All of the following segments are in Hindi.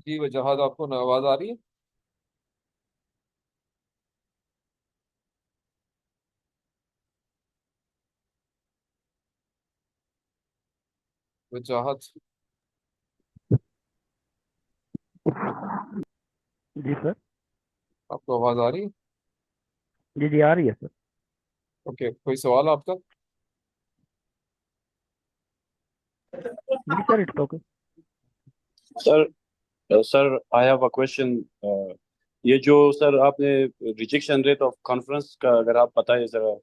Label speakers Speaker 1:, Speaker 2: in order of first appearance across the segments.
Speaker 1: जी वजहाद, आपको न आवाज आ रही है? वजहाद,
Speaker 2: जी सर।
Speaker 1: आपको आवाज आ रही है?
Speaker 2: जी जी आ रही है सर।
Speaker 1: ओके, कोई सवाल आपका?
Speaker 2: जी sir, it's okay.
Speaker 3: Sir sir I have a question. ये जो सर आपने रिजेक्शन रेट ऑफ कॉन्फ्रेंस का अगर आप बताएं जरा।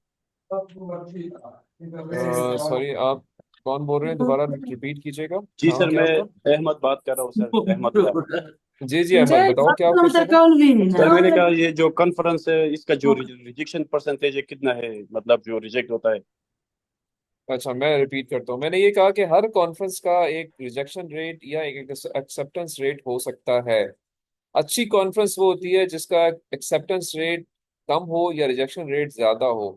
Speaker 1: सॉरी, आप कौन बोल रहे हैं? दोबारा रिपीट कीजिएगा।
Speaker 3: जी
Speaker 1: नाम
Speaker 3: सर,
Speaker 1: क्या
Speaker 3: मैं
Speaker 1: आपका?
Speaker 3: अहमद बात कर रहा हूँ सर, अहमद खान।
Speaker 1: जी जी अहमद, बताओ क्या क्वेश्चन है।
Speaker 3: सर मैंने कहा ये जो कॉन्फ्रेंस है इसका जो रिजेक्शन परसेंटेज है कितना है, मतलब जो रिजेक्ट होता है।
Speaker 1: अच्छा, मैं रिपीट करता हूँ। मैंने ये कहा कि हर कॉन्फ्रेंस का एक रिजेक्शन रेट या एक एक्सेप्टेंस रेट हो सकता है। अच्छी कॉन्फ्रेंस वो होती है जिसका एक्सेप्टेंस रेट कम हो या रिजेक्शन रेट ज्यादा हो।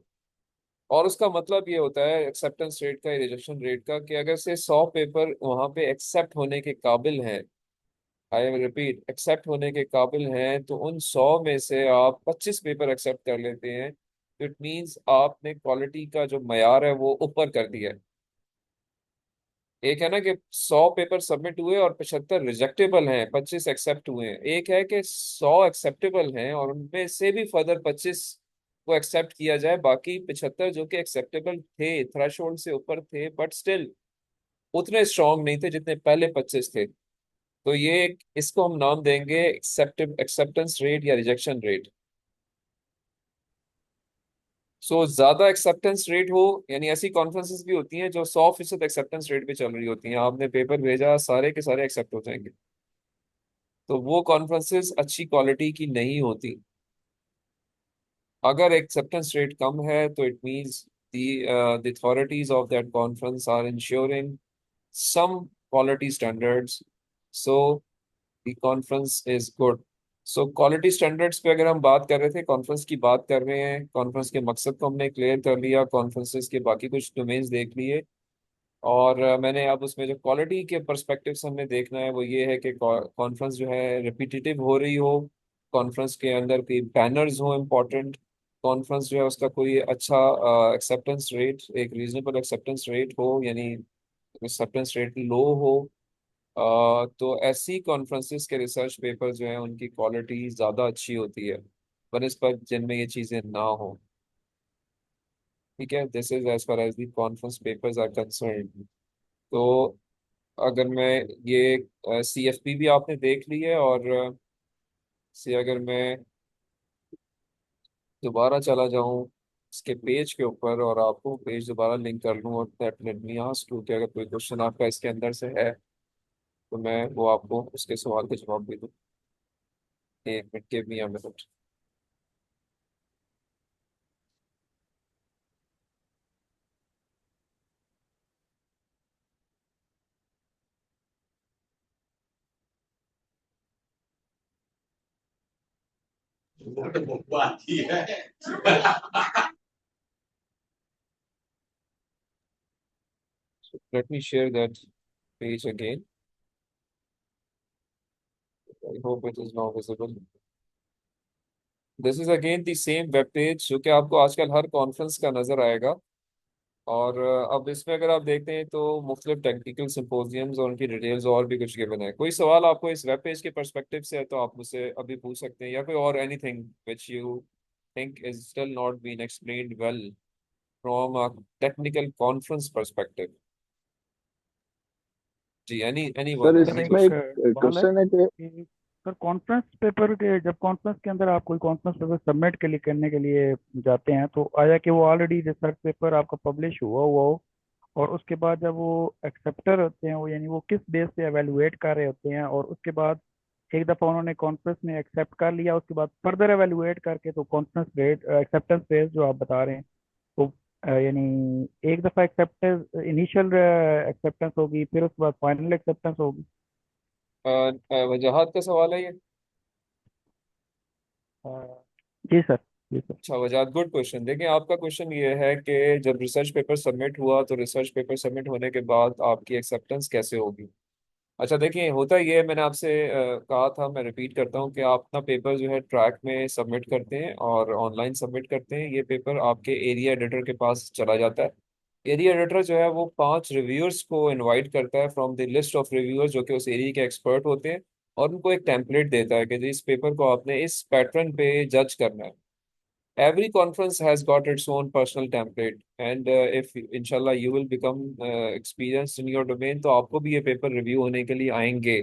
Speaker 1: और उसका मतलब ये होता है एक्सेप्टेंस रेट का या रिजेक्शन रेट का, कि अगर से 100 पेपर वहां पे एक्सेप्ट होने के काबिल हैं, आई एम रिपीट, एक्सेप्ट होने के काबिल हैं, तो उन 100 में से आप 25 पेपर एक्सेप्ट कर लेते हैं, तो इट मीन्स आपने क्वालिटी का जो मयार है वो ऊपर कर दिया है। एक है ना कि 100 पेपर सबमिट हुए और 75 रिजेक्टेबल हैं, 25 एक्सेप्ट हुए हैं। एक है कि 100 एक्सेप्टेबल हैं और उनमें से भी फर्दर 25 को एक्सेप्ट किया जाए, बाकी 75 जो कि एक्सेप्टेबल थे, थ्रेशोल्ड से ऊपर थे, बट स्टिल उतने स्ट्रांग नहीं थे जितने पहले 25 थे। तो इसको हम नाम देंगे एक्सेप्टेंस रेट या रिजेक्शन रेट। सो ज्यादा एक्सेप्टेंस रेट हो, यानी ऐसी कॉन्फ्रेंसेस भी होती हैं जो 100% एक्सेप्टेंस रेट पे चल रही होती हैं, आपने पेपर भेजा, सारे के सारे एक्सेप्ट हो जाएंगे, तो वो कॉन्फ्रेंसेस अच्छी क्वालिटी की नहीं होती। अगर एक्सेप्टेंस रेट कम है तो it means the authorities of that conference are ensuring some quality standards, so the conference is good. So quality standards पे अगर हम बात कर रहे थे, कॉन्फ्रेंस की बात कर रहे हैं, कॉन्फ्रेंस के मकसद को हमने क्लियर कर लिया, कॉन्फ्रेंसेस के बाकी कुछ डोमेन्स देख लिए। और मैंने अब उसमें जो क्वालिटी के परस्पेक्टिव से हमने देखना है वो ये है कि कॉन्फ्रेंस जो है रिपीटेटिव हो रही हो, कॉन्फ्रेंस के अंदर कोई बैनर्स हो इम्पोर्टेंट, कॉन्फ्रेंस जो है उसका कोई अच्छा एक्सेप्टेंस रेट, एक रीजनेबल एक्सेप्टेंस रेट हो, यानी एक्सेप्टेंस रेट लो हो। तो ऐसी कॉन्फ्रेंसेस के रिसर्च पेपर जो है उनकी क्वालिटी ज़्यादा अच्छी होती है बनस्पत जिनमें ये चीज़ें ना हो। ठीक है, this is as far as the conference papers are concern. तो अगर मैं ये CFP भी आपने देख ली है, और से अगर मैं दोबारा चला जाऊं इसके पेज के ऊपर और आपको पेज दोबारा लिंक कर लूँ, और that let me ask you कि अगर कोई क्वेश्चन आपका इसके अंदर से है तो मैं वो आपको उसके सवाल के जवाब दे दूँ। एक minute, give me a minute. Let me share that page again. I hope it is now visible. This is again the same web page जो कि आपको आजकल हर कॉन्फ्रेंस का नजर आएगा। और अब इसमें अगर आप देखते हैं तो मुख्तलिफ टेक्निकल सिंपोजियम्स और उनकी डिटेल्स और भी कुछ गिवन है। कोई सवाल आपको इस वेब पेज के परस्पेक्टिव से है तो आप मुझसे अभी पूछ सकते हैं, या कोई और anything which you think is still not been explained well from a technical conference perspective. जी, एनी
Speaker 2: सर
Speaker 1: वन,
Speaker 2: मेरा
Speaker 1: एनी
Speaker 2: एक
Speaker 4: इसमें एक
Speaker 1: क्वेश्चन।
Speaker 2: सवाल है
Speaker 4: क्वेश्चन है कि
Speaker 2: कि सर कॉन्फ्रेंस पेपर के, जब कॉन्फ्रेंस के अंदर आप कोई कॉन्फ्रेंस पेपर सबमिट के लिए करने के लिए जाते हैं, तो आया कि वो ऑलरेडी रिसर्च पेपर आपका पब्लिश हुआ हो, और उसके बाद जब वो एक्सेप्टर होते हैं, वो यानी वो किस बेस पे एवेलुएट कर रहे होते हैं, और उसके बाद एक दफ़ा उन्होंने कॉन्फ्रेंस में एक्सेप्ट कर लिया, उसके बाद फर्दर एवेलुएट करके तो कॉन्फ्रेंस रेट एक्सेप्टेंस रेट जो आप बता रहे हैं, तो यानी एक दफ़ा एक्सेप्टेंस, इनिशियल एक्सेप्टेंस होगी, फिर उसके बाद फाइनल एक्सेप्टेंस होगी।
Speaker 1: वजाहत का सवाल है ये।
Speaker 2: अ, जी सर। जी सर।
Speaker 1: अच्छा वजाहत, गुड क्वेश्चन। देखिए, आपका क्वेश्चन ये है कि जब रिसर्च पेपर सबमिट हुआ तो रिसर्च पेपर सबमिट होने के बाद आपकी एक्सेप्टेंस कैसे होगी। अच्छा देखिए, होता ये है, मैंने आपसे कहा था, मैं रिपीट करता हूँ कि आप अपना पेपर जो है ट्रैक में सबमिट करते हैं और ऑनलाइन सबमिट करते हैं। ये पेपर आपके एरिया एडिटर के पास चला जाता है। एरिया एडिटर जो है वो 5 रिव्यूअर्स को इनवाइट करता है from the list of reviewers जो कि उस एरिया के एक्सपर्ट होते हैं, और उनको एक टेम्पलेट देता है कि जी इस पेपर को आपने इस पैटर्न पे जज करना है। Every conference has got its own personal template, and if inshallah you will become experienced in your domain, तो आपको भी ये पेपर रिव्यू होने के लिए आएंगे।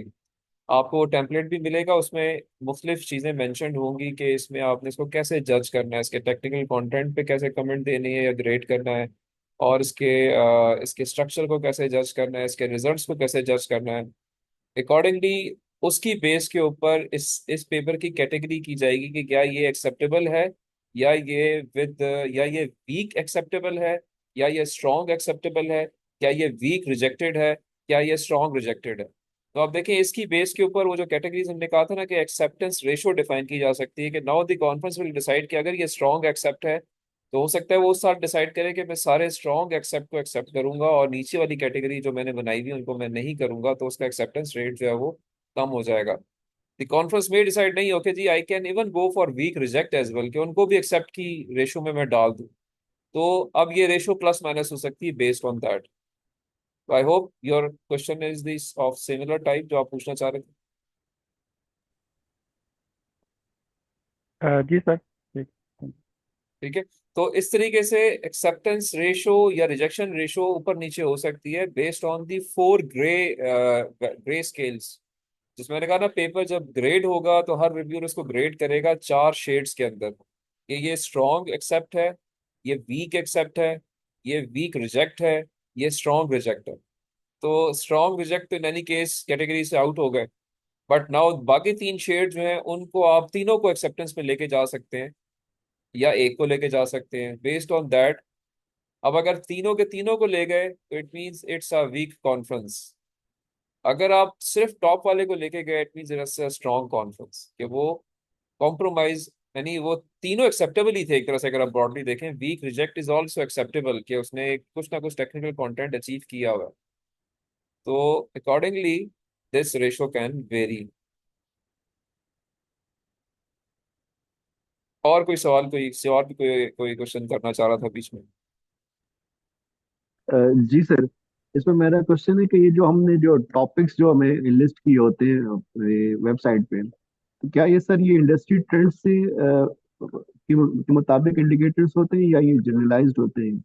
Speaker 1: आपको वो टेम्पलेट भी मिलेगा, उसमें मुख्तलिफ चीज़ें मेंशन्ड होंगी कि इसमें आपने इसको कैसे जज करना है, इसके टेक्निकल कंटेंट पे कैसे कमेंट देने हैं या ग्रेड करना है, और इसके स्ट्रक्चर को कैसे जज करना है, इसके रिजल्ट्स को कैसे जज करना है। अकॉर्डिंगली उसकी बेस के ऊपर इस पेपर की कैटेगरी की जाएगी कि क्या ये एक्सेप्टेबल है, या ये विद या ये वीक एक्सेप्टेबल है, या ये स्ट्रॉन्ग एक्सेप्टेबल है, क्या ये वीक रिजेक्टेड है, क्या ये स्ट्रॉन्ग रिजेक्टेड है। तो आप देखें इसकी बेस के ऊपर वो जो कैटेगरीज हमने कहा था ना कि एक्सेप्टेंस रेशो डिफाइन की जा सकती है, कि now the conference will decide कि अगर ये स्ट्रॉन्ग एक्सेप्ट है तो हो सकता है वो उस साल डिसाइड करे कि मैं सारे स्ट्रॉन्ग एक्सेप्ट को एक्सेप्ट करूंगा और नीचे वाली कैटेगरी जो मैंने बनाई हुई है उनको मैं नहीं करूंगा, तो उसका एक्सेप्टेंस रेट जो है वो कम हो जाएगा। द कॉन्फ्रेंस में डिसाइड नहीं ओके जी I can even go for weak reject as well, कि उनको भी एक्सेप्ट की रेशो में मैं डाल दूं। तो अब ये रेशो प्लस माइनस हो सकती है based on that. I hope your question is this of similar type जो आप पूछना चाह रहे थे।
Speaker 2: जी सर, ठीक।
Speaker 1: ठीक है। तो इस तरीके से एक्सेप्टेंस रेशो या रिजेक्शन रेशो ऊपर नीचे हो सकती है based on the 4 grey scales. जिसमें मैंने कहा ना, पेपर जब ग्रेड होगा तो हर रिव्यूअर उसको ग्रेड करेगा 4 शेड्स के अंदर, कि ये स्ट्रॉन्ग एक्सेप्ट है, ये वीक एक्सेप्ट है, ये वीक रिजेक्ट है, ये स्ट्रॉन्ग रिजेक्ट है। तो स्ट्रॉन्ग रिजेक्ट तो इन एनी केस कैटेगरी से आउट हो गए, बट नाउ बाकी 3 शेड जो हैं उनको आप तीनों को एक्सेप्टेंस में लेके जा सकते हैं या एक को लेके जा सकते हैं बेस्ड ऑन दैट। अब अगर तीनों के तीनों को ले गए तो it means it's a weak conference. अगर आप सिर्फ टॉप वाले को लेके गए it means it's a strong conference, कि वो कॉम्प्रोमाइज, यानी वो तीनों एक्सेप्टेबल ही थे एक तरह से। अगर आप ब्रॉडली देखें, weak reject is also acceptable कि उसने कुछ ना कुछ टेक्निकल कंटेंट अचीव किया हुआ है। तो accordingly this ratio can very. और कोई सवाल, कोई से और भी कोई कोई क्वेश्चन करना चाह रहा था बीच में?
Speaker 4: अ, जी सर, इसमें मेरा क्वेश्चन है कि ये जो हमने जो टॉपिक्स जो हमें लिस्ट किए होते हैं अपने वेबसाइट पे, तो क्या ये सर ये इंडस्ट्री ट्रेंड से के मुताबिक इंडिकेटर्स होते हैं या ये जनरलाइज्ड होते हैं?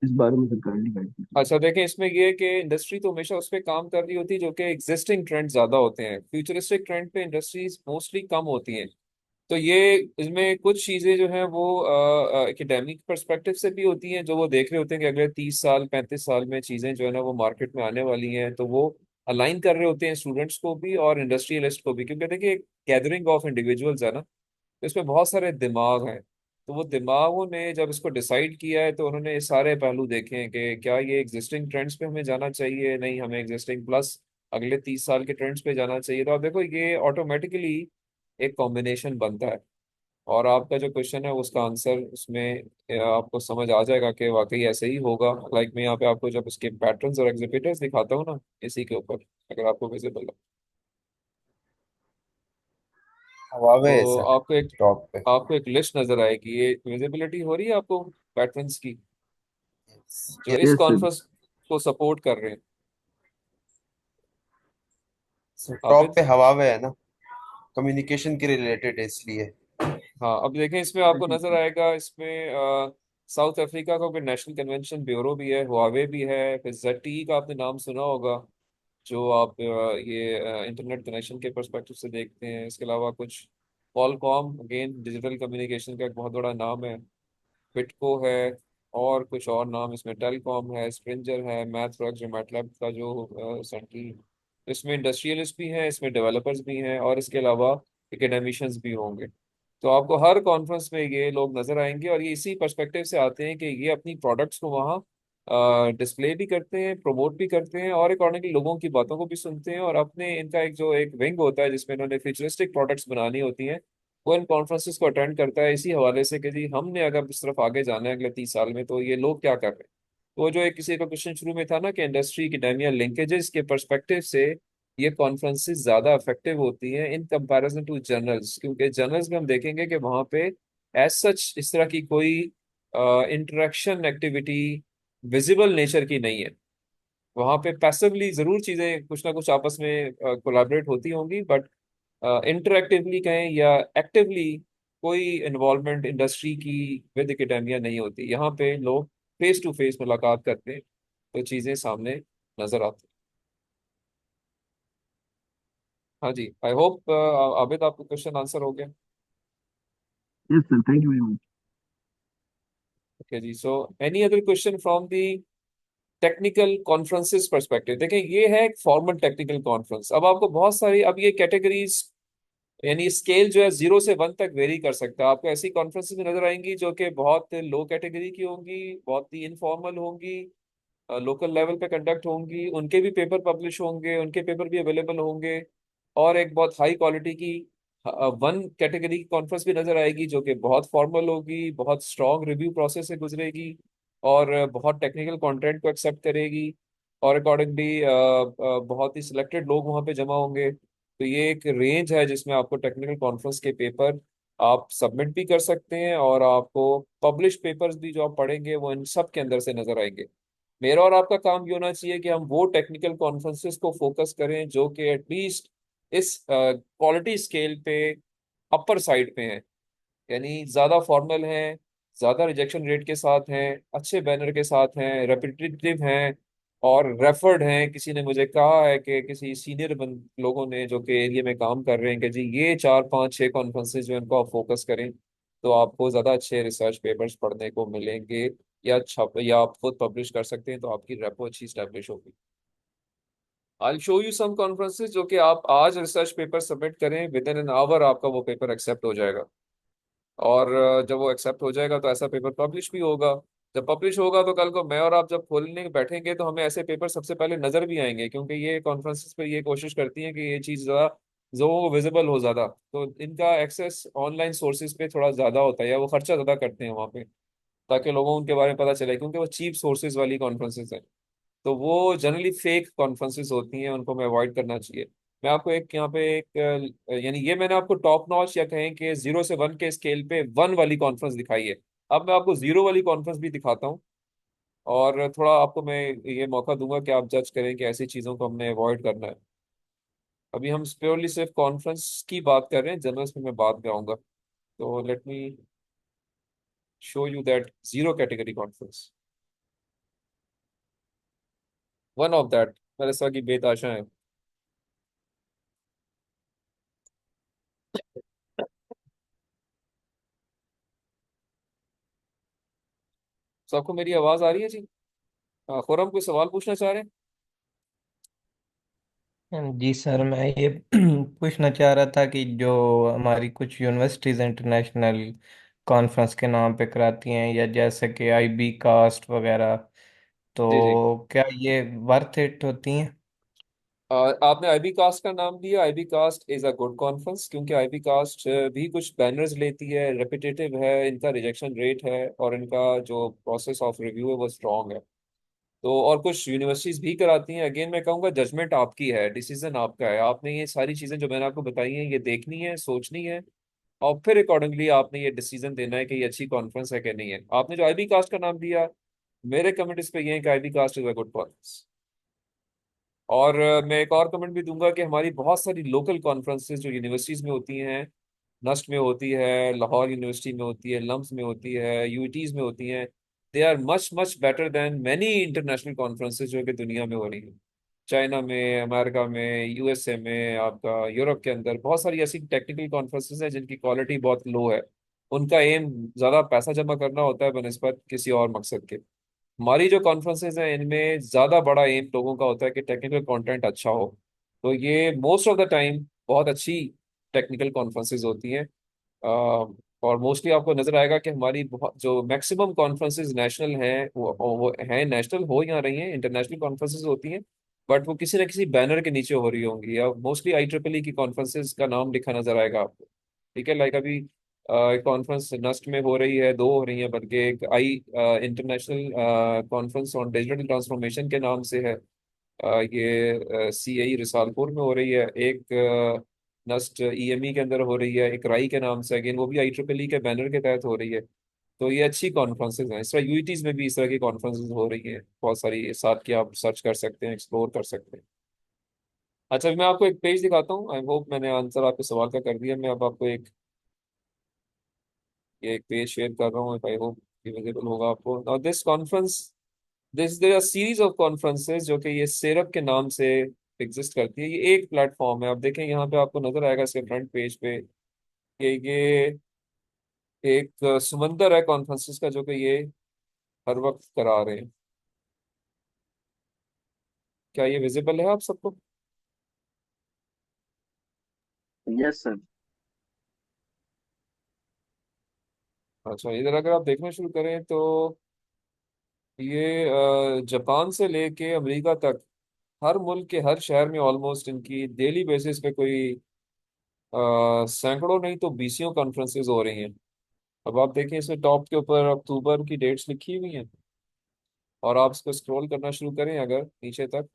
Speaker 4: इस बारे में सर काइंडली गाइड कीजिए।
Speaker 1: अच्छा देखें, इसमें ये है कि इंडस्ट्री तो हमेशा उस पर काम कर रही होती है जो कि एग्जिस्टिंग ट्रेंड ज्यादा होते हैं, फ्यूचरिस्टिक ट्रेंड पे इंडस्ट्रीज मोस्टली कम होती हैं। तो ये इसमें कुछ चीजें जो हैं वो एकेडमिक पर्सपेक्टिव से भी होती हैं, जो वो देख रहे होते हैं कि अगले 30 साल 35 साल में चीजें जो है ना वो मार्केट में आने वाली हैं, तो वो अलाइन कर रहे होते हैं स्टूडेंट्स को भी और इंडस्ट्रियलिस्ट को भी, क्योंकि देखिए गैदरिंग ऑफ इंडिविजुअल्स है ना, तो इसमें बहुत सारे दिमाग हैं। तो वो दिमागों ने जब इसको डिसाइड किया है तो उन्होंने ये सारे पहलू देखे हैं कि क्या ये एग्जिस्टिंग ट्रेंड्स पे हमें जाना चाहिए, नहीं हमें एग्जिस्टिंग प्लस अगले 30 साल के ट्रेंड्स पे जाना चाहिए। तो आप देखो ये ऑटोमेटिकली एक कॉम्बिनेशन बनता है। और आपका जो क्वेश्चन है उसका आंसर उसमें आपको समझ आ जाएगा कि वाकई ऐसे ही होगा। लाइक मैं यहाँ पे आपको जब उसके पैटर्न्स और एग्जिबिटर्स दिखाता हूँ ना इसी के ऊपर, अगर आपको विजिबल है
Speaker 5: हवावे है
Speaker 1: तो
Speaker 5: सर टॉप पे।
Speaker 1: आपको एक लिस्ट नजर आएगी। ये विजिबिलिटी हो रही है आपको पैटर्न्स की, जो इस
Speaker 4: यस सर।
Speaker 1: कॉन्फ्रेंस को सपोर्ट कर रहे हैं?
Speaker 5: Sir top
Speaker 1: Abid?
Speaker 5: पे हवावे है ना, कम्युनिकेशन के रिलेटेड है इसलिए।
Speaker 1: हाँ, अब देखें इसमें आपको नजर आएगा, इसमें साउथ अफ्रीका का कोई नेशनल कन्वेंशन ब्यूरो भी है, हुआवे भी है, फिर ZTE का आपने नाम सुना होगा जो आप ये इंटरनेट कनेक्शन के परस्पेक्टिव से देखते हैं। इसके अलावा कुछ कॉलकॉम, अगेन डिजिटल कम्युनिकेशन का एक बहुत बड़ा नाम है, बिटको है, और कुछ और नाम इसमें टेलकॉम है, स्प्रिंजर है, मैथवर्क्स जो मैटलैब का जो सेंट्रल। इसमें इंडस्ट्रियलिस्ट भी हैं, इसमें डेवलपर्स भी हैं, और इसके अलावा एकेडमिशियंस भी होंगे। तो आपको हर कॉन्फ्रेंस में ये लोग नजर आएंगे, और ये इसी पर्सपेक्टिव से आते हैं कि ये अपनी प्रोडक्ट्स को वहाँ डिस्प्ले भी करते हैं, प्रमोट भी करते हैं, और अकॉर्डिंगली लोगों की बातों को भी सुनते हैं, और अपने इनका एक जो एक विंग होता है जिसमें इन्होंने फ्यूचरिस्टिक प्रोडक्ट्स बनानी होती हैं, वो इन कॉन्फ्रेंसेस को अटेंड करता है इसी हवाले से कि जी हमने अगर इस तरफ आगे जाना है अगले 30 साल में तो ये लोग क्या कर रहे हैं। तो जो एक किसी का क्वेश्चन शुरू में था ना कि इंडस्ट्री एकेडेमिया लिंकेजेस के परस्पेक्टिव से ये कॉन्फ्रेंसेस ज़्यादा इफेक्टिव होती हैं इन कंपैरिजन टू जर्नल्स, क्योंकि जर्नल्स में हम देखेंगे कि वहाँ पे एज सच इस तरह की कोई इंटरेक्शन एक्टिविटी विजिबल नेचर की नहीं है। वहाँ पे पैसिवली जरूर चीज़ें कुछ ना कुछ आपस में कोलैबोरेट होती होंगी, बट इंटरेक्टिवली कहें या एक्टिवली कोई इन्वॉल्वमेंट इंडस्ट्री की विद एकेडेमिया नहीं होती। यहाँ पे लोग फेस टू फेस मुलाकात करते हैं तो चीज़ें सामने नजर आती हैं। हाँ जी, आई होप आबिद आपका क्वेश्चन आंसर हो गया।
Speaker 4: Yes sir, thank you very much.
Speaker 1: Okay जी, so any other question from the technical conferences perspective. देखें, ये है एक फॉर्मल टेक्निकल कॉन्फ्रेंस। अब आपको बहुत सारी, अब ये कैटेगरीज यानी स्केल जो है 0 से 1 तक वेरी कर सकता है। आपको ऐसी कॉन्फ्रेंसेस में नजर आएंगी जो कि बहुत लो कैटेगरी की होंगी, बहुत ही इनफॉर्मल होंगी, लोकल लेवल पे कंडक्ट होंगी, उनके भी पेपर पब्लिश होंगे, उनके पेपर भी अवेलेबल होंगे। और एक बहुत हाई क्वालिटी की वन कैटेगरी की कॉन्फ्रेंस भी नजर आएगी जो कि बहुत फॉर्मल होगी, बहुत स्ट्रॉन्ग रिव्यू प्रोसेस से गुजरेगी, और बहुत टेक्निकल कंटेंट को एक्सेप्ट करेगी, और अकॉर्डिंगली बहुत ही सिलेक्टेड लोग वहाँ पे जमा होंगे। तो ये एक रेंज है जिसमें आपको टेक्निकल कॉन्फ्रेंस के पेपर आप सबमिट भी कर सकते हैं, और आपको पब्लिश पेपर्स भी जो आप पढ़ेंगे वो इन सब के अंदर से नजर आएंगे। मेरा और आपका काम ये होना चाहिए कि हम वो टेक्निकल कॉन्फ्रेंसेस को फोकस करें जो कि एटलीस्ट इस क्वालिटी स्केल पे अपर साइड पे हैं, यानी ज्यादा फॉर्मल हैं, ज्यादा रिजेक्शन रेट के साथ हैं, अच्छे बैनर के साथ हैं, रेपिटेटिव हैं, और रेफर्ड हैं। किसी ने मुझे कहा है कि किसी सीनियर लोगों ने जो कि एरिया में काम कर रहे हैं कि जी ये 4 5 6 कॉन्फ्रेंसेज जो हैं, इनको आप फोकस करें तो आपको ज्यादा अच्छे रिसर्च पेपर्स पढ़ने को मिलेंगे, या आप खुद पब्लिश कर सकते हैं तो आपकी रेपो अच्छी स्टैब्लिश होगी। I show you some conferences जो कि आप आज रिसर्च पेपर सबमिट करें, विद इन एन आवर आपका वो पेपर एक्सेप्ट हो जाएगा। और जब वो एक्सेप्ट हो जाएगा तो ऐसा पेपर पब्लिश भी होगा। जब पब्लिश होगा तो कल को मैं और आप जब खोलने बैठेंगे तो हमें ऐसे पेपर सबसे पहले नजर भी आएंगे, क्योंकि ये कॉन्फ्रेंसेस पे ये कोशिश करती हैं कि ये चीज़ ज़्यादा लोगों को विजिबल हो ज़्यादा, तो इनका एक्सेस ऑनलाइन सोर्सेज पे थोड़ा ज़्यादा होता है, या वो खर्चा ज़्यादा करते हैं वहाँ पे, ताकि लोगों को उनके बारे में पता चले, क्योंकि वो चीप सोर्सेज वाली कॉन्फ्रेंसेस हैं। तो वो जनरली फेक कॉन्फ्रेंसेस होती हैं, उनको हमें अवॉइड करना चाहिए। मैं आपको एक यहाँ पे एक यानी ये मैंने आपको टॉप नॉच या कहें कि 0 से 1 के स्केल पे 1 वाली कॉन्फ्रेंस दिखाई है। अब मैं आपको 0 वाली कॉन्फ्रेंस भी दिखाता हूँ, और थोड़ा आपको मैं ये मौका दूंगा कि आप जज करें कि ऐसी चीज़ों को हमने अवॉइड करना है। अभी हम प्योरली सिर्फ कॉन्फ्रेंस की बात कर रहे हैं, जर्नल्स में मैं बाद में आऊंगा। तो let me show you that 0 category conference, one of that मेरे साथ की बेताशा है। तो आपको मेरी आवाज़ आ रही है जी? खुरम कोई सवाल पूछना चाह रहे हैं?
Speaker 6: जी सर, मैं ये पूछना चाह रहा था कि जो हमारी कुछ यूनिवर्सिटीज़ इंटरनेशनल कॉन्फ्रेंस के नाम पे कराती हैं, या जैसे कि आईबी कास्ट वगैरह,
Speaker 1: जी जी।
Speaker 6: तो क्या ये वर्थ इट होती हैं?
Speaker 1: आपने आईबी कास्ट का नाम लिया। IB cast is a good conference, क्योंकि आईबी कास्ट भी कुछ बैनर्स लेती है, रेपिटेटिव है, इनका रिजेक्शन रेट है, और इनका जो प्रोसेस ऑफ रिव्यू है वो स्ट्रांग है। तो और कुछ यूनिवर्सिटीज भी कराती हैं। अगेन मैं कहूँगा जजमेंट आपकी है, डिसीजन आपका है। आपने ये सारी चीज़ें जो मैंने आपको बताई हैं ये देखनी है, सोचनी है, और फिर अकॉर्डिंगली आपने ये डिसीजन देना है कि ये अच्छी कॉन्फ्रेंस है कि नहीं है। आपने जो आईबी कास्ट का नाम दिया, मेरे कमेंट इस पे ये है कि IB cast is a good conference. और मैं एक और कमेंट भी दूंगा कि हमारी बहुत सारी लोकल कॉन्फ्रेंसेज जो यूनिवर्सिटीज में होती हैं, नस्ट में होती है, लाहौर यूनिवर्सिटी में होती है, लम्स में होती है, यूईटीज में होती हैं, they are much much better than many international conferences जो कि दुनिया में हो रही हैं। चाइना में, अमेरिका में, यूएसए में, आपका यूरोप के अंदर बहुत सारी ऐसी टेक्निकल कॉन्फ्रेंसेज हैं जिनकी क्वालिटी बहुत लो है। उनका एम ज़्यादा पैसा जमा करना होता है बनस्पत किसी और मकसद के। हमारी जो कॉन्फ्रेंसेज हैं इनमें ज़्यादा बड़ा एम लोगों का होता है कि टेक्निकल कंटेंट अच्छा हो। तो ये मोस्ट ऑफ द टाइम बहुत अच्छी टेक्निकल कॉन्फ्रेंसेज होती हैं। और मोस्टली आपको नजर आएगा कि हमारी बहुत जो मैक्सिमम कॉन्फ्रेंसेज नेशनल हैं वो हैं, नेशनल हो या रही हैं, इंटरनेशनल कॉन्फ्रेंसेज होती हैं, बट वो किसी न किसी बैनर के नीचे हो रही होंगी, या मोस्टली IEEE की कॉन्फ्रेंसेज का नाम लिखा नजर आएगा आपको। ठीक है, लाइक अभी एक कॉन्फ्रेंस नस्ट में हो रही है, 2 हो रही है बल्कि, एक international conference on digital transformation के नाम से है, ये CAE रिसालपुर में हो रही है, एक नस्ट EME के अंदर हो रही है, एक राई के नाम से, अगेन वो भी IEEE के बैनर के तहत हो रही है। तो ये अच्छी कॉन्फ्रेंसेज हैं। इस तरह UETs में भी इस तरह की कॉन्फ्रेंसेज हो रही हैं बहुत सारी, इस साथ की आप सर्च कर सकते हैं, एक्सप्लोर कर सकते हैं। अच्छा, मैं आपको एक पेज दिखाता हूँ। आई होप मैंने आंसर आपके सवाल का कर दिया। मैं अब आपको ये एक पेज शेयर कर रहा हूँ। आई होप ये विजिबल होगा आपको। Now this conference, this there are series of conferences जो कि ये सेरप के नाम से एग्जिस्ट करती है। ये एक प्लेटफॉर्म है। आप देखें यहाँ पे आपको नजर आएगा इसके फ्रंट पेज पे कि ये एक समंदर है कॉन्फ्रेंसेस का जो कि ये हर वक्त करा रहे हैं। क्या ये विजिबल है आप सबको?
Speaker 4: Yes sir.
Speaker 1: अच्छा, इधर अगर आप देखना शुरू करें तो ये जापान से लेके अमेरिका तक हर मुल्क के हर शहर में ऑलमोस्ट इनकी डेली बेसिस पे कोई सैकड़ों नहीं तो बीसियों कॉन्फ्रेंसेज हो रही हैं। अब आप देखें इसमें टॉप के ऊपर अक्टूबर की डेट्स लिखी हुई हैं, और आप इसको स्क्रॉल करना शुरू करें अगर नीचे तक,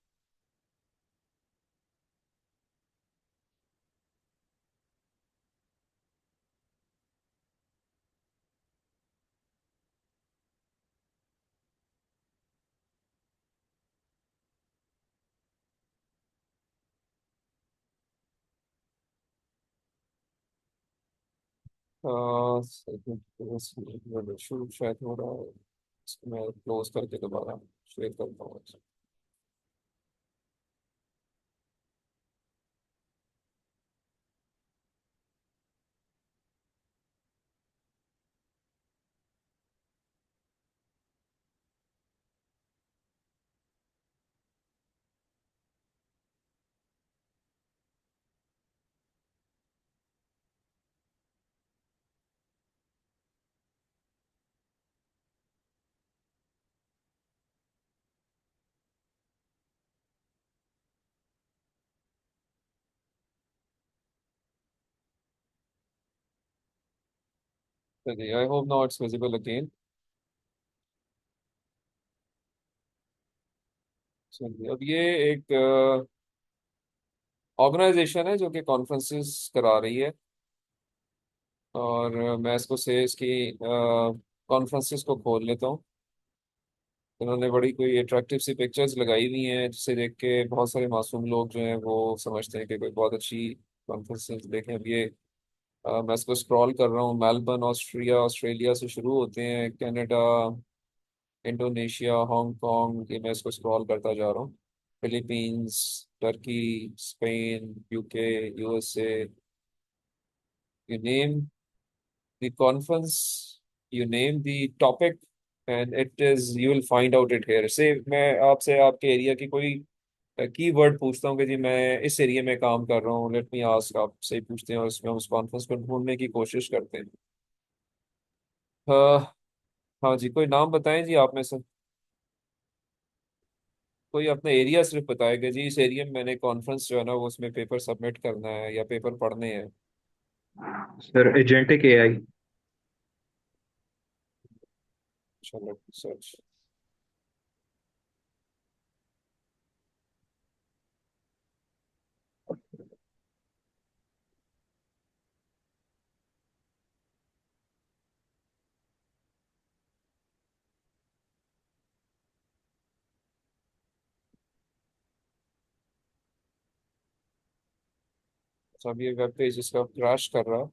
Speaker 1: शुरू शायद हो रहा है। इसको मैं क्लोज करके दोबारा शेयर करता हूँ। चलिए, I hope now it's visible again. चलिए, अब ये एक ऑर्गेनाइजेशन है जो कि कॉन्फ्रेंसेस करा रही है, और मैं इसको से इसकी कॉन्फ्रेंसेस को खोल लेता हूँ। उन्होंने बड़ी कोई अट्रैक्टिव सी पिक्चर्स लगाई हुई हैं जिसे देख के बहुत सारे मासूम लोग जो हैं वो समझते हैं कि कोई बहुत अच्छी कॉन्फ्रेंसेस देखें। अब ये मैं इसको स्क्रॉल कर रहा हूँ। मेलबर्न ऑस्ट्रिया, ऑस्ट्रेलिया से शुरू होते हैं, कनाडा, इंडोनेशिया, हांगकांग, ये मैं इसको स्क्रॉल करता जा रहा हूँ। Philippines, Turkey, Spain, UK, USA, you name the conference, you name the topic, and it is you will find out it here। से मैं आपसे आपके एरिया की कोई कीवर्ड पूछता हूँ कि जी मैं इस एरिया में काम कर रहा हूँ, लेट मी आस्क, आपसे ही पूछते हैं और उसमें हम उस कॉन्फ्रेंस को ढूंढने की कोशिश करते हैं। हाँ। हाँ जी, कोई नाम बताएं जी आप में से। कोई अपना एरिया सिर्फ बताएगा जी, इस एरिया में मैंने कॉन्फ्रेंस जो है ना वो उसमें पेपर सबमिट करना है या पेपर पढ़ने हैं।
Speaker 7: Sir agentic AI.
Speaker 1: चलो सर्च। अच्छा, अब ये वेब पेज इसका क्रैश कर रहा है।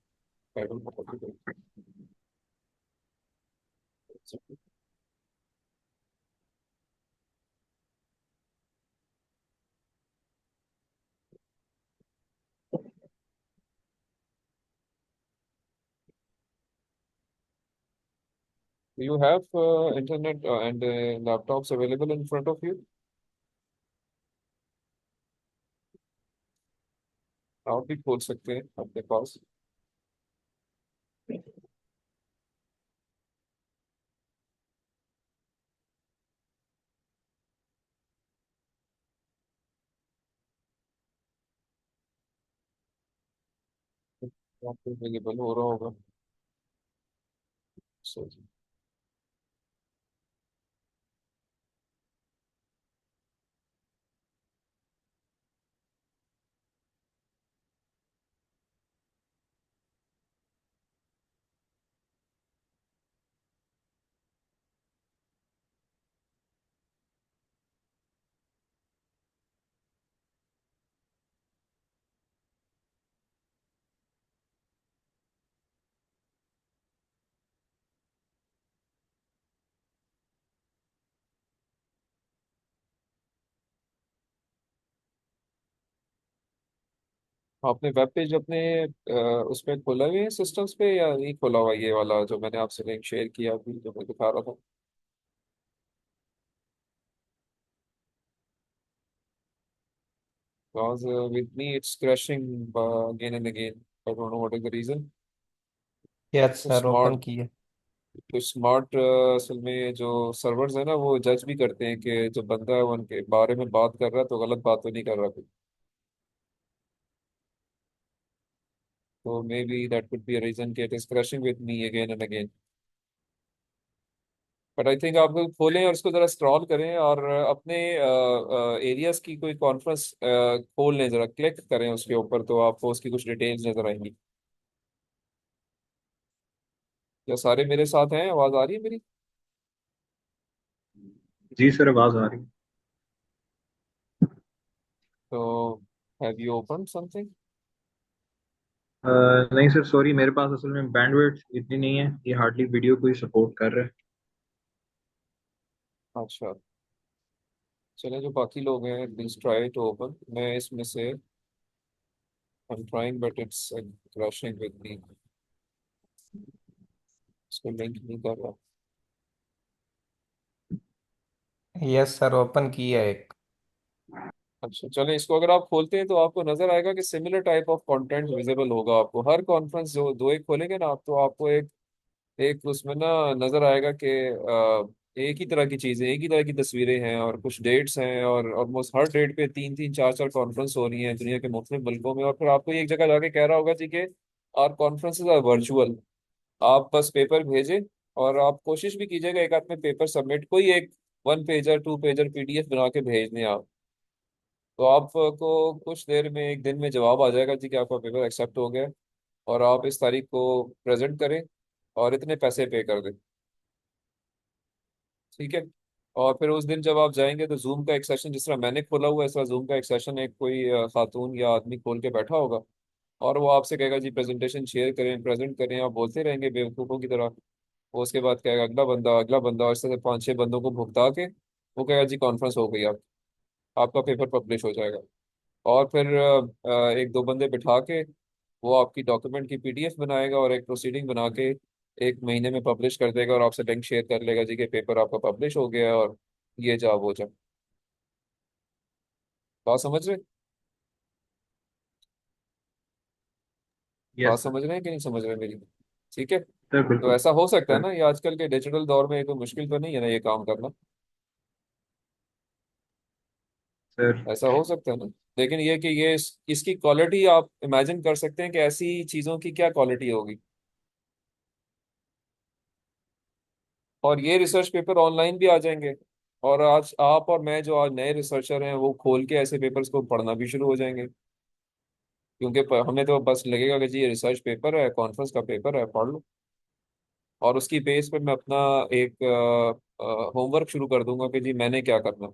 Speaker 1: You have internet and laptops available in front of you? आप भी खोल सकते हैं अपने पास। आपको अवेलेबल हो रहा होगा। So, आपने वेब पेज अपने उस पे खोला हुआ है सिस्टम्स पे, या नहीं खोला हुआ ये वाला जो मैंने आपसे लिंक शेयर किया अभी जो मैं दिखा रहा था? Because with me it's crashing again and again. I don't know what is the reason.
Speaker 6: Yes
Speaker 1: तो
Speaker 6: सर, ओपन
Speaker 1: स्मार्ट
Speaker 6: किए।
Speaker 1: तो स्मार्ट असल में जो सर्वर्स है ना वो जज भी करते हैं कि जो बंदा है वो उनके बारे में बात कर रहा है तो गलत बात तो नहीं कर रहा कोई। तो may be that could be a reason कि it is crushing with me again and again. But I think आप लोग खोलें और उसको जरा स्क्रॉल करें और अपने एरियाज की कोई कॉन्फ्रेंस खोल लें, जरा क्लिक करें उसके ऊपर तो आपको उसकी कुछ डिटेल्स नजर आएंगी। क्या सारे मेरे साथ हैं? आवाज आ रही है मेरी?
Speaker 7: जी सर, आवाज आ रही
Speaker 1: तो हैव यू ओपन समथिंग?
Speaker 7: है। नहीं सर, सॉरी, मेरे पास असल में बैंडविड्थ इतनी नहीं है, ये हार्डली वीडियो को ही सपोर्ट कर रहा है।
Speaker 1: अच्छा, चले जो बाकी लोग हैं प्लीज ट्राई टू ओपन। मैं इसमें से आई am trying but it's crushing with मी। इसको लिंक नहीं कर रहा।
Speaker 6: यस सर, ओपन किया एक।
Speaker 1: अच्छा चलें, इसको अगर आप खोलते हैं तो आपको नजर आएगा कि similar type of content visible होगा आपको। हर कॉन्फ्रेंस जो दो एक खोलेंगे ना आप तो आपको एक एक उसमें ना नजर आएगा कि एक ही तरह की चीजें, एक ही तरह की तस्वीरें हैं और कुछ डेट्स हैं और ऑलमोस्ट हर डेट पे तीन तीन चार चार कॉन्फ्रेंस हो रही हैं दुनिया के मुख्तलिफ मुल्कों में। और फिर आपको ये एक जगह जाके कह रहा होगा जी कि आर कॉन्फ्रेंसेज आर वर्चुअल। आप बस पेपर भेजें और आप कोशिश भी कीजिएगा एक आध में पेपर सबमिट, कोई एक one pager two pager PDF बना के भेज दें आप। तो आपको कुछ देर में, एक दिन में जवाब आ जाएगा जी कि आपका पेपर एक्सेप्ट हो गया है, और आप इस तारीख को प्रेजेंट करें और इतने पैसे पे कर दें। ठीक है। और फिर उस दिन जब आप जाएंगे तो जूम का एक सेशन, जिस तरह मैंने खोला हुआ है इस तरह जूम का एक सेशन एक कोई खातून या आदमी खोल के बैठा होगा और वो आपसे कहेगा जी प्रेजेंटेशन शेयर करें, प्रेजेंट करें। आप बोलते रहेंगे बेवकूफ़ों की तरह। वो उसके बाद कहेगा अगला बंदा, अगला बंदा, और इस तरह से पाँच छः बंदों को भुगता के वो कहेगा जी कॉन्फ्रेंस हो गई, आप आपका पेपर पब्लिश हो जाएगा। और फिर एक दो बंदे बिठा के वो आपकी डॉक्यूमेंट की पीडीएफ बनाएगा और एक प्रोसीडिंग बना के एक महीने में पब्लिश कर देगा और आपसे लिंक शेयर कर लेगा जी कि पेपर आपका पब्लिश हो गया है और ये जा वो जा। बात समझ रहे? बात
Speaker 7: यस सर।
Speaker 1: समझ रहे हैं कि नहीं समझ रहे मेरी? ठीक है।
Speaker 7: सर
Speaker 1: तो
Speaker 7: बिल्कुल।
Speaker 1: ऐसा हो सकता है
Speaker 7: सर
Speaker 1: ना, ये आजकल के डिजिटल दौर में कोई मुश्किल तो नहीं है ना ये काम करना?
Speaker 7: सर
Speaker 1: ऐसा हो सकता है ना? लेकिन ये कि ये इसकी क्वालिटी आप इमेजिन कर सकते हैं कि ऐसी चीज़ों की क्या क्वालिटी होगी। और ये रिसर्च पेपर ऑनलाइन भी आ जाएंगे और आज आप और मैं जो आज नए रिसर्चर हैं वो खोल के ऐसे पेपर्स को पढ़ना भी शुरू हो जाएंगे। क्योंकि हमें तो बस लगेगा कि जी ये रिसर्च पेपर है, कॉन्फ्रेंस का पेपर है, पढ़ लो। और उसकी बेस पे मैं अपना एक होमवर्क शुरू कर दूंगा कि जी मैंने क्या करना।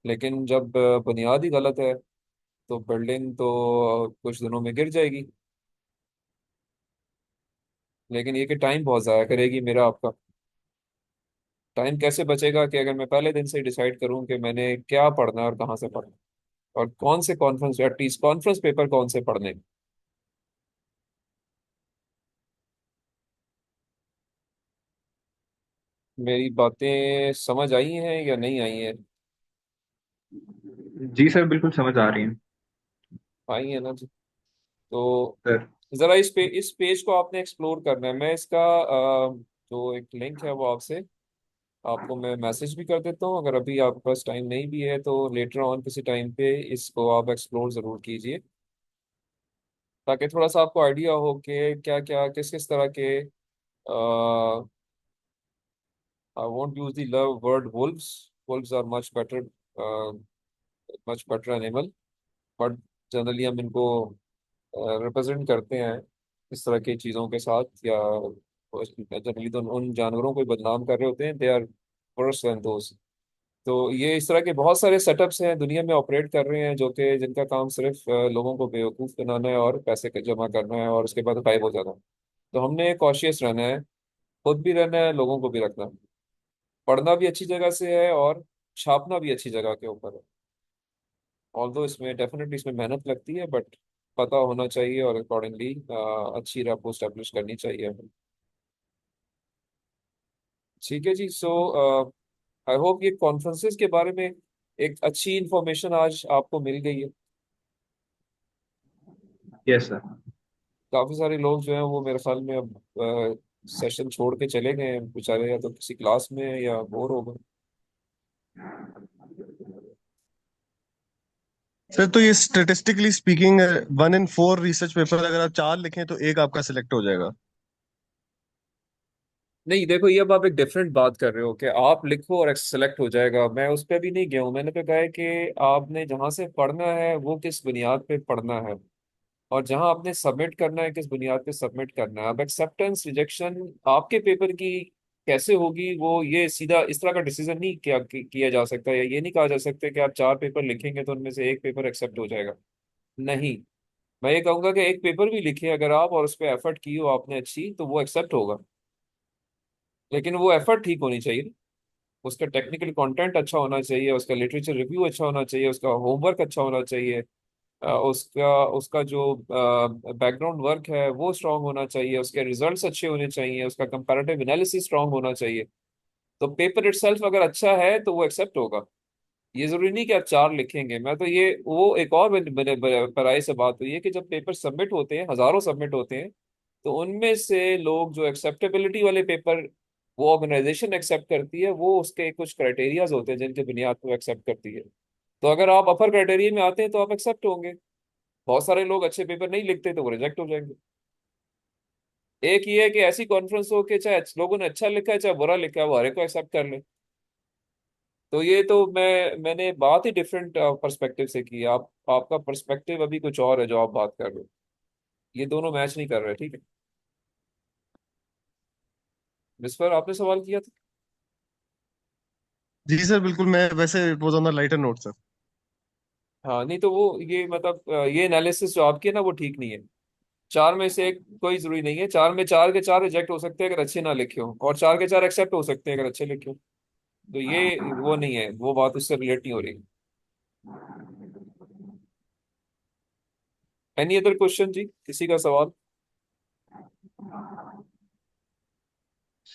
Speaker 1: लेकिन जब बुनियाद ही गलत है तो बिल्डिंग तो कुछ दिनों में गिर जाएगी। लेकिन ये कि टाइम बहुत ज़ाया करेगी मेरा आपका। टाइम कैसे बचेगा कि अगर मैं पहले दिन से डिसाइड करूं कि मैंने क्या पढ़ना है और कहाँ से पढ़ना है और कौन से कॉन्फ्रेंस, एटलीस्ट कॉन्फ्रेंस पेपर कौन से पढ़ने हैं। मेरी बातें समझ आई हैं या नहीं आई हैं?
Speaker 7: जी सर, बिल्कुल समझ आ रही है।
Speaker 1: आई है ना जी। तो
Speaker 7: सर
Speaker 1: ज़रा इस पेज को आपने एक्सप्लोर करना है। मैं इसका जो एक लिंक है वो आपसे आपको मैं मैसेज भी कर देता हूँ। अगर अभी आपके पास टाइम नहीं भी है तो लेटर ऑन किसी टाइम पे इसको आप एक्सप्लोर ज़रूर कीजिए, ताकि थोड़ा सा आपको आइडिया हो कि क्या क्या किस किस तरह के I won't use the love word wolves. Wolves are much better animal, but generally हम इनको रिप्रेजेंट करते हैं इस तरह की चीज़ों के साथ, या जनरली तो उन जानवरों को ही बदनाम कर रहे होते हैं। दे आर वर्स देन दोस। तो ये इस तरह के बहुत सारे सेटअप्स हैं दुनिया में ऑपरेट कर रहे हैं जो कि जिनका काम सिर्फ लोगों को बेवकूफ़ बनाना है और पैसे जमा करना है और उसके बाद गायब हो जाना है। तो हमने कॉशियस रहना है, खुद भी रहना है, लोगों को भी रखना है। पढ़ना भी अच्छी जगह से है और छापना भी अच्छी जगह के ऊपर है। ऑल्दो इसमें डेफिनेटली इसमें मेहनत लगती है, बट पता होना चाहिए और अकॉर्डिंगली अच्छी रेपो स्टैब्लिश करनी चाहिए हमें। ठीक है जी। सो आई होप ये कॉन्फ्रेंसेस के बारे में एक अच्छी इंफॉर्मेशन आज आपको मिल गई है।
Speaker 7: Yes sir.
Speaker 1: काफी सारे लोग जो हैं वो मेरे ख्याल में अब सेशन छोड़ के चले गए हैं बेचारे, या तो किसी क्लास में हैं या बोर हो गए।
Speaker 8: सर तो ये statistically speaking 1 in 4 research paper अगर आप 4 लिखें तो एक आपका सिलेक्ट हो जाएगा।
Speaker 1: नहीं देखो, ये अब आप एक डिफरेंट बात कर रहे हो कि आप लिखो और सेलेक्ट हो जाएगा। मैं उस पर भी नहीं गया हूँ। मैंने तो कहा है कि आपने जहाँ से पढ़ना है वो किस बुनियाद पे पढ़ना है, और जहां आपने सबमिट करना है किस बुनियाद पे सबमिट करना है। अब एक्सेप्टेंस रिजेक्शन आपके पेपर की कैसे होगी, वो ये सीधा इस तरह का डिसीजन नहीं किया जा सकता, या ये नहीं कहा जा सकता कि आप 4 पेपर लिखेंगे तो उनमें से एक पेपर एक्सेप्ट हो जाएगा। नहीं, मैं ये कहूंगा कि एक पेपर भी लिखे अगर आप और उस पर एफर्ट की हो आपने अच्छी, तो वो एक्सेप्ट होगा। लेकिन वो एफर्ट ठीक होनी चाहिए, उसका टेक्निकल कंटेंट अच्छा होना चाहिए, उसका लिटरेचर रिव्यू अच्छा होना चाहिए, उसका होमवर्क अच्छा होना चाहिए, उसका उसका जो बैकग्राउंड वर्क है वो स्ट्रांग होना चाहिए, उसके रिजल्ट्स अच्छे होने चाहिए, उसका कंपैरेटिव एनालिसिस स्ट्रांग होना चाहिए। तो पेपर इटसेल्फ अगर अच्छा है तो वो एक्सेप्ट होगा। ये जरूरी नहीं कि आप 4 लिखेंगे। मैं तो ये वो एक और पराई से बात हुई है कि जब पेपर सबमिट होते हैं, हजारों सबमिट होते हैं, तो उनमें से लोग जो एक्सेप्टेबिलिटी वाले पेपर वो ऑर्गेनाइजेशन एक्सेप्ट करती है, वो उसके कुछ क्राइटेरियाज होते हैं जिनके बुनियाद पर एक्सेप्ट करती है। तो अगर आप अपर क्राइटेरिया में आते हैं तो आप एक्सेप्ट होंगे। बहुत सारे लोग अच्छे पेपर नहीं लिखते तो वो रिजेक्ट हो जाएंगे। एक ये है कि ऐसी कॉन्फ्रेंस हो कि चाहे लोगों ने अच्छा लिखा है चाहे बुरा लिखा है, वो हर एक को एक्सेप्ट कर ले। तो ये तो मैंने बात ही डिफरेंट पर्सपेक्टिव से की। आपका पर्सपेक्टिव अभी कुछ और है जो आप बात कर रहे हो। ये दोनों मैच नहीं कर रहे, ठीक है। मिस पर आपने सवाल किया था।
Speaker 8: जी सर बिल्कुल, मैं वैसे it was on the lighter note sir.
Speaker 1: हाँ नहीं तो वो ये मतलब ये एनालिसिस जो आपकी है ना वो ठीक नहीं है। 4 में से 1 कोई जरूरी नहीं है। 4 में 4 के 4 रिजेक्ट हो सकते हैं अगर अच्छे ना लिखे हो, और 4 के 4 एक्सेप्ट हो सकते हैं अगर अच्छे लिखे हो। तो ये वो नहीं है, वो बात उससे रिलेट नहीं हो रही। एनी अदर क्वेश्चन जी, किसी का सवाल?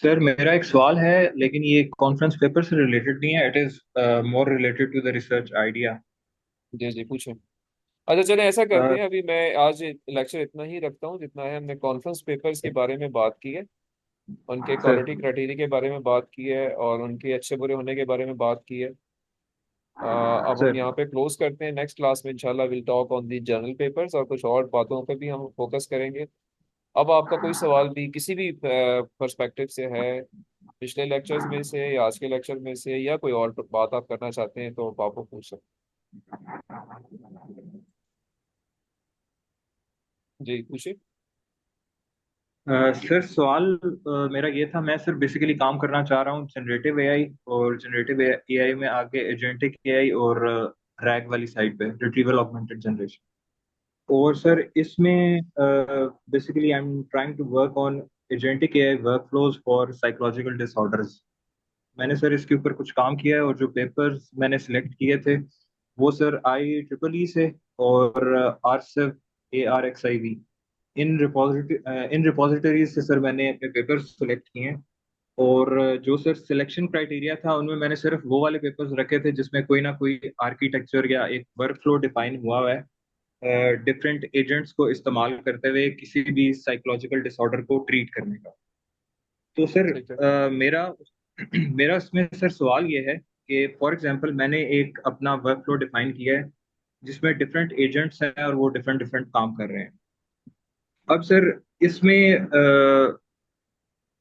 Speaker 7: सर मेरा एक सवाल है, लेकिन ये कॉन्फ्रेंस पेपर से रिलेटेड नहीं है। It is more related to the research idea.
Speaker 1: जी जी पूछें। अच्छा चलें ऐसा करते हैं, अभी मैं आज लेक्चर इतना ही रखता हूँ जितना है। हमने कॉन्फ्रेंस पेपर्स के बारे में बात की है, उनके
Speaker 7: सर
Speaker 1: क्वालिटी क्राइटेरिया के बारे में बात की है, और उनके अच्छे बुरे होने के बारे में बात की है। अब हम
Speaker 7: सर
Speaker 1: यहाँ पे क्लोज करते हैं। नेक्स्ट क्लास में इंशाल्लाह will talk on the journal papers, और कुछ और बातों पे भी हम फोकस करेंगे। अब आपका कोई सवाल भी किसी भी पर्सपेक्टिव से है, पिछले लेक्चर्स में से या आज के लेक्चर में से, या कोई और बात आप करना चाहते हैं, तो आप पूछ सकते हैं। जी पूछिए।
Speaker 7: सर सवाल मेरा ये था, मैं सर बेसिकली काम करना चाह रहा हूँ जनरेटिव एआई, और जनरेटिव एआई में आगे एजेंटिक एआई और रैग वाली साइड पे रिट्रीवल ऑगमेंटेड जनरेशन। और सर इसमें basically I am trying to work on agentic AI workflows for psychological disorders. मैंने सर इसके ऊपर कुछ काम किया है, और जो पेपर्स मैंने सिलेक्ट किए थे वो सर आई ट्रिपल ई से और आरसेव ARXIV, इन रिपोजिटरीज से सर मैंने अपने पेपर्स सिलेक्ट किए हैं। और जो सर सिलेक्शन क्राइटेरिया था उनमें मैंने सिर्फ वो वाले पेपर्स रखे थे जिसमें कोई ना कोई आर्किटेक्चर या एक वर्कफ्लो डिफाइन हुआ हुआ है डिफरेंट एजेंट्स को इस्तेमाल करते हुए किसी भी साइकोलॉजिकल डिसऑर्डर को ट्रीट करने का। तो सर
Speaker 1: ठीक है।
Speaker 7: मेरा मेरा इसमें सर सवाल ये है कि फॉर एग्जांपल मैंने एक अपना वर्कफ्लो डिफाइन किया है जिसमें डिफरेंट एजेंट्स हैं और वो डिफरेंट डिफरेंट काम कर रहे हैं। अब सर इसमें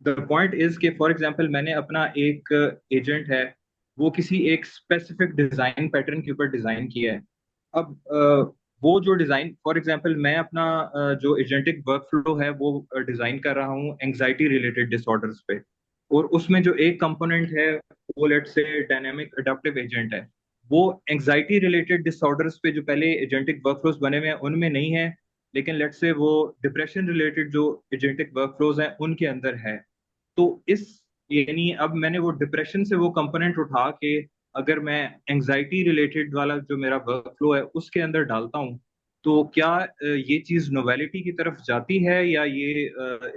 Speaker 7: द पॉइंट इज कि फॉर एग्जांपल मैंने अपना एक एजेंट है, वो किसी एक स्पेसिफिक डिजाइन पैटर्न के ऊपर डिजाइन किया है। अब वो जो डिजाइन फॉर एग्जांपल मैं अपना जो एजेंटिक वर्कफ्लो है वो डिजाइन कर रहा हूँ एंजाइटी रिलेटेड डिसऑर्डर्स पे, और उसमें जो एक कंपोनेंट है वो लेट से डायनामिक अडेप्टिव एजेंट है। वो एंजाइटी रिलेटेड डिसऑर्डर्स पे जो पहले एजेंटिक वर्कफ्लोज बने हुए हैं उनमें नहीं है, लेकिन लेट से वो डिप्रेशन रिलेटेड जो एजेंटिक वर्कफ्लोज हैं उनके अंदर है। तो इस यानी अब मैंने वो डिप्रेशन से वो कंपोनेंट उठा के अगर मैं एंजाइटी रिलेटेड वाला जो मेरा वर्क फ्लो है उसके अंदर डालता हूँ, तो क्या ये चीज नोवेलिटी की तरफ जाती है, या ये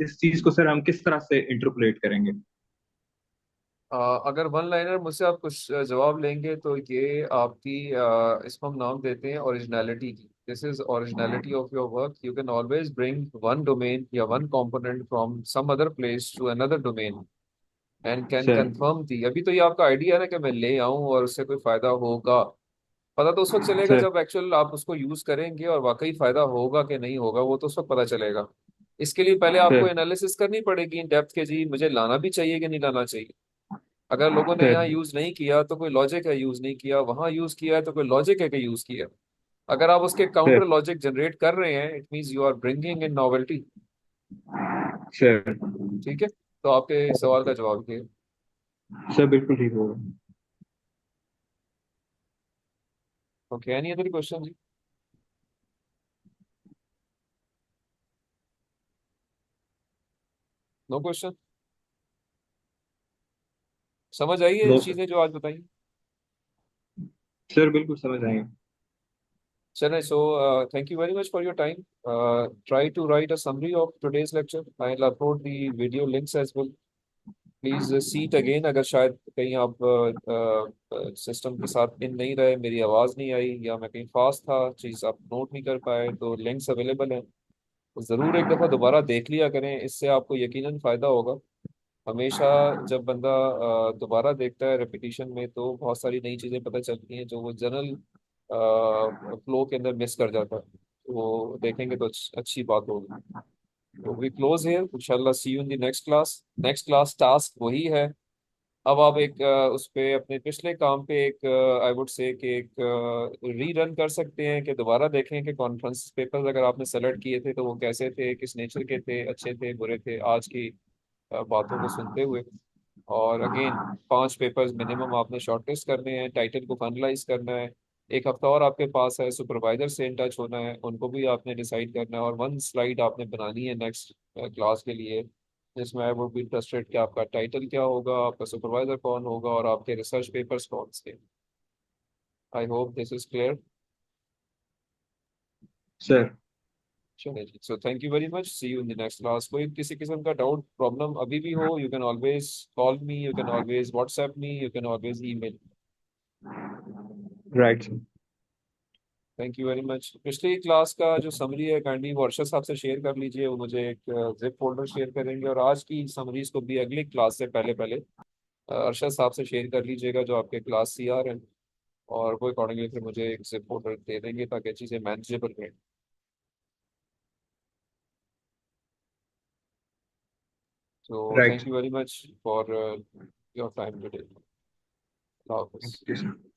Speaker 7: इस चीज को सर हम किस तरह से इंटरपोलेट करेंगे?
Speaker 1: अगर वन लाइनर मुझसे आप कुछ जवाब लेंगे तो ये आपकी इसको हम नाम देते हैं ओरिजिनलिटी की। This is originality of your work. You can always bring one domain या one component from some other place to another domain and can
Speaker 7: sir.
Speaker 1: Confirm दी। अभी तो ये आपका आइडिया है ना कि मैं ले आऊं और उससे कोई फायदा होगा। पता तो उस वक्त चलेगा
Speaker 7: सर।
Speaker 1: जब एक्चुअल आप उसको यूज करेंगे, और वाकई फायदा होगा कि नहीं होगा वो तो उस वक्त पता चलेगा। इसके लिए पहले आपको
Speaker 7: सर।
Speaker 1: एनालिसिस करनी पड़ेगी इन डेप्थ के, जी मुझे लाना भी चाहिए कि नहीं लाना चाहिए। अगर लोगों ने
Speaker 7: सर।
Speaker 1: यहाँ यूज नहीं किया तो कोई लॉजिक है, यूज नहीं किया, वहां यूज किया है तो कोई लॉजिक है कि यूज किया। अगर आप उसके
Speaker 7: सर।
Speaker 1: काउंटर लॉजिक जनरेट कर रहे हैं, it means you are bringing in novelty.
Speaker 7: Sir.
Speaker 1: ठीक है, तो आपके सवाल का जवाब ये।
Speaker 7: सर बिल्कुल ठीक होगा।
Speaker 1: ओके, एनी अदर क्वेश्चन जी? No question? समझ आई है
Speaker 7: नो सर।
Speaker 1: चीजें जो आज बताई?
Speaker 7: सर बिल्कुल समझ आएंगे।
Speaker 1: चलें, so thank you very much for your time. Try to write a summary of today's lecture. I'll upload the video links as well. Please see it again अगर शायद कहीं आप सिस्टम के साथ इन नहीं रहे, मेरी आवाज़ नहीं आई, या मैं कहीं फास्ट था, चीज़ आप नोट नहीं कर पाए, तो लिंक्स अवेलेबल हैं। तो ज़रूर एक दफ़ा दोबारा देख लिया करें, इससे आपको यकीनन फ़ायदा होगा। हमेशा जब बंदा दोबारा देखता है रेपिटेशन में, तो बहुत सारी नई चीज़ें पता चलती हैं जो वो जनरल फ्लो के अंदर मिस कर जाता है। तो वो देखेंगे तो अच्छी बात होगी। तो वी क्लोज हियर, इंशाल्लाह see you in the next class. Next class task वही है। अब आप एक उस पे अपने पिछले काम पे एक आई वुड से कि एक रीरन कर सकते हैं, कि दोबारा देखें कि कॉन्फ्रेंस पेपर्स अगर आपने सेलेक्ट किए थे तो वो कैसे थे, किस नेचर के थे, अच्छे थे, बुरे थे, आज की बातों को सुनते हुए। और अगेन 5 पेपर्स मिनिमम आपने शॉर्टलिस्ट करने हैं, टाइटल को फाइनलाइज करना है। एक हफ्ता और आपके पास है, सुपरवाइजर से इन टच होना है, उनको भी आपने डिसाइड करना है, और 1 स्लाइड आपने बनानी है नेक्स्ट क्लास के लिए, जिसमें आई वुड बी इंटरेस्टेड कि आपका टाइटल क्या होगा, आपका सुपरवाइजर कौन होगा, और आपके रिसर्च पेपर्स कौन से। I hope this is clear.
Speaker 7: Sir.
Speaker 1: चलिए जी, so thank you very much, see you in the next class. कोई किसी किस्म का डाउट प्रॉब्लम अभी भी हो, you can always call me, you can always WhatsApp me, you can always email.
Speaker 7: Right sir.
Speaker 1: Thank you very much. पिछली क्लास का जो समरी है काइंडली वो अर्शद साहब से शेयर कर लीजिए, वो मुझे एक जिप फोल्डर शेयर करेंगे, और आज की समरीज को भी अगली क्लास से पहले पहले अरशद साहब से शेयर कर लीजिएगा जो आपके क्लास सीआर हैं, और वो अकॉर्डिंगली फिर मुझे एक जिप फोल्डर दे देंगे ताकि चीज़ें मैनेजेबल रहें। तो
Speaker 7: right.
Speaker 1: Thank you very much for your time today.
Speaker 7: Thank you sir.